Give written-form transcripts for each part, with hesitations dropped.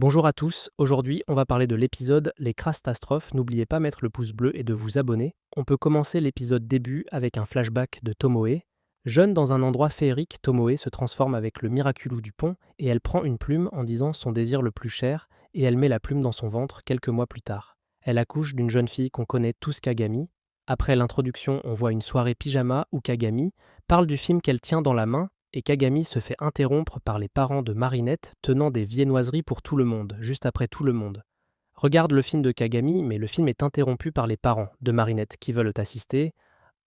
Bonjour à tous, aujourd'hui on va parler de l'épisode Les Crastastrophes. N'oubliez pas de mettre le pouce bleu et de vous abonner. On peut commencer l'épisode début avec un flashback de Tomoe. Jeune dans un endroit féerique, Tomoe se transforme avec le Miraculou du pont et elle prend une plume en disant son désir le plus cher et elle met la plume dans son ventre quelques mois plus tard. Elle accouche d'une jeune fille qu'on connaît tous Kagami. Après l'introduction, on voit une soirée pyjama où Kagami parle du film qu'elle tient dans la main et Kagami se fait interrompre par les parents de Marinette tenant des viennoiseries pour tout le monde, juste après tout le monde. Regarde le film de Kagami, mais le film est interrompu par les parents de Marinette qui veulent assister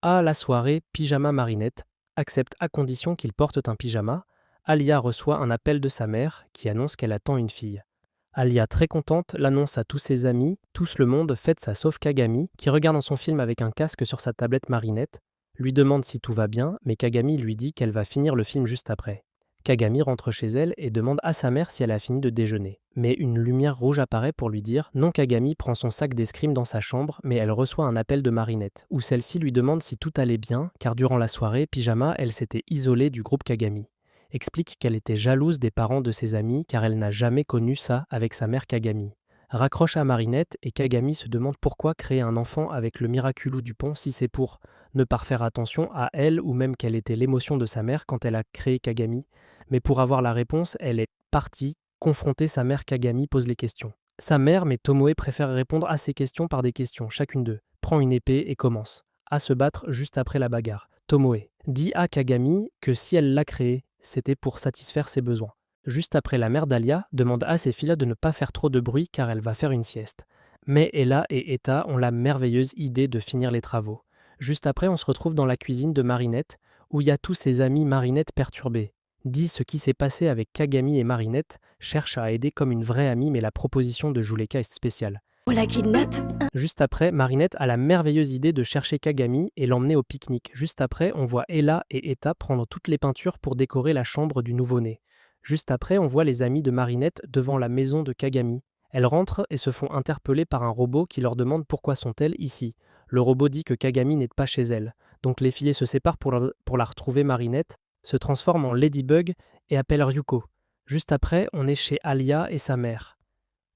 à la soirée Pyjama Marinette, accepte à condition qu'ils portent un pyjama. Alia reçoit un appel de sa mère qui annonce qu'elle attend une fille. Alia, très contente, l'annonce à tous ses amis, tous le monde fête ça sauf Kagami, qui regarde dans son film avec un casque sur sa tablette Marinette, lui demande si tout va bien, mais Kagami lui dit qu'elle va finir le film juste après. Kagami rentre chez elle et demande à sa mère si elle a fini de déjeuner. Mais une lumière rouge apparaît pour lui dire non. Kagami prend son sac d'escrime dans sa chambre, mais elle reçoit un appel de Marinette, où celle-ci lui demande si tout allait bien, car durant la soirée, Pyjama, elle s'était isolée du groupe Kagami. Explique qu'elle était jalouse des parents de ses amis car elle n'a jamais connu ça avec sa mère Kagami. Raccroche à Marinette et Kagami se demande pourquoi créer un enfant avec le Miraculou du pont si c'est pour ne pas faire attention à elle ou même quelle était l'émotion de sa mère quand elle a créé Kagami. Mais pour avoir la réponse, elle est partie, confronter sa mère. Kagami pose les questions. Sa mère, mais Tomoe préfère répondre à ces questions par des questions, chacune d'eux. Prend une épée et commence à se battre juste après la bagarre. Tomoe dit à Kagami que si elle l'a créé, c'était pour satisfaire ses besoins. Juste après, la mère d'Alia demande à ses filles de ne pas faire trop de bruit car elle va faire une sieste. Mais Ella et Eta ont la merveilleuse idée de finir les travaux. Juste après, on se retrouve dans la cuisine de Marinette, où il y a tous ses amis Marinette perturbés. Dit ce qui s'est passé avec Kagami et Marinette, cherche à aider comme une vraie amie, mais la proposition de Juleka est spéciale. On la kidnappe? Juste après, Marinette a la merveilleuse idée de chercher Kagami et l'emmener au pique-nique. Juste après, on voit Ella et Eta prendre toutes les peintures pour décorer la chambre du nouveau-né. Juste après, on voit les amis de Marinette devant la maison de Kagami. Elles rentrent et se font interpeller par un robot qui leur demande pourquoi sont-elles ici. Le robot dit que Kagami n'est pas chez elle. Donc les filles se séparent pour la retrouver. Marinette se transforme en Ladybug et appelle Ryuko. Juste après, on est chez Alia et sa mère.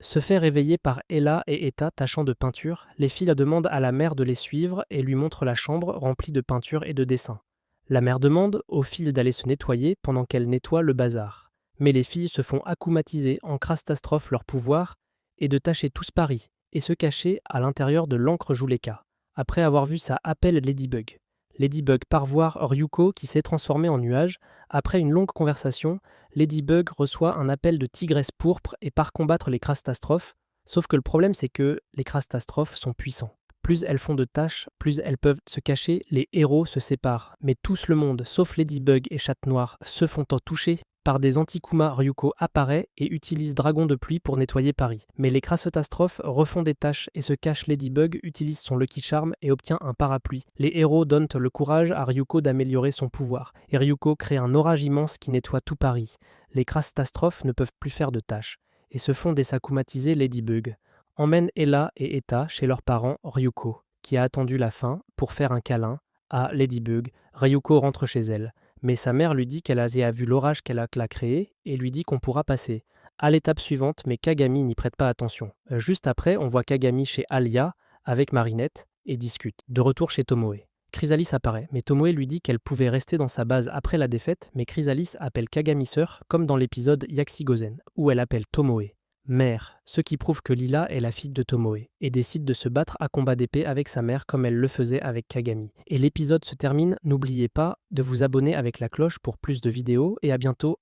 Se fait réveiller par Ella et Eta tachant de peinture, les filles demandent à la mère de les suivre et lui montrent la chambre remplie de peinture et de dessins. La mère demande aux filles d'aller se nettoyer pendant qu'elle nettoie le bazar. Mais les filles se font akumatiser en crastastrophe leur pouvoir et de tacher tous Paris et se cacher à l'intérieur de l'encre Juleka. Après avoir vu ça, appelle Ladybug. Ladybug part voir Ryuko qui s'est transformé en nuage. Après une longue conversation, Ladybug reçoit un appel de Tigresse Pourpre et part combattre les Crastastrophes, sauf que le problème c'est que les Crastastrophes sont puissants. Plus elles font de tâches, plus elles peuvent se cacher, les héros se séparent. Mais tous le monde, sauf Ladybug et Chatte Noire, se font en toucher par des Antikuma. Ryuko apparaît et utilise Dragon de pluie pour nettoyer Paris. Mais les Crastastrophes refont des tâches et se cachent. Ladybug utilise son Lucky Charm et obtient un parapluie. Les héros donnent le courage à Ryuko d'améliorer son pouvoir. Et Ryuko crée un orage immense qui nettoie tout Paris. Les Crastastrophes ne peuvent plus faire de tâches et se font désakumatiser. Ladybug emmène Ella et Eta chez leurs parents Ryuko, qui a attendu la fin pour faire un câlin à Ladybug. Ryuko rentre chez elle, mais sa mère lui dit qu'elle a vu l'orage qu'elle a créé et lui dit qu'on pourra passer à l'étape suivante, mais Kagami n'y prête pas attention. Juste après, on voit Kagami chez Alia avec Marinette et discute. De retour chez Tomoe. Chrysalis apparaît, mais Tomoe lui dit qu'elle pouvait rester dans sa base après la défaite, mais Chrysalis appelle Kagami sœur, comme dans l'épisode Yaxigozen, où elle appelle Tomoe mère, ce qui prouve que Lila est la fille de Tomoe, et décide de se battre à combat d'épée avec sa mère comme elle le faisait avec Kagami. Et l'épisode se termine, n'oubliez pas de vous abonner avec la cloche pour plus de vidéos, et à bientôt.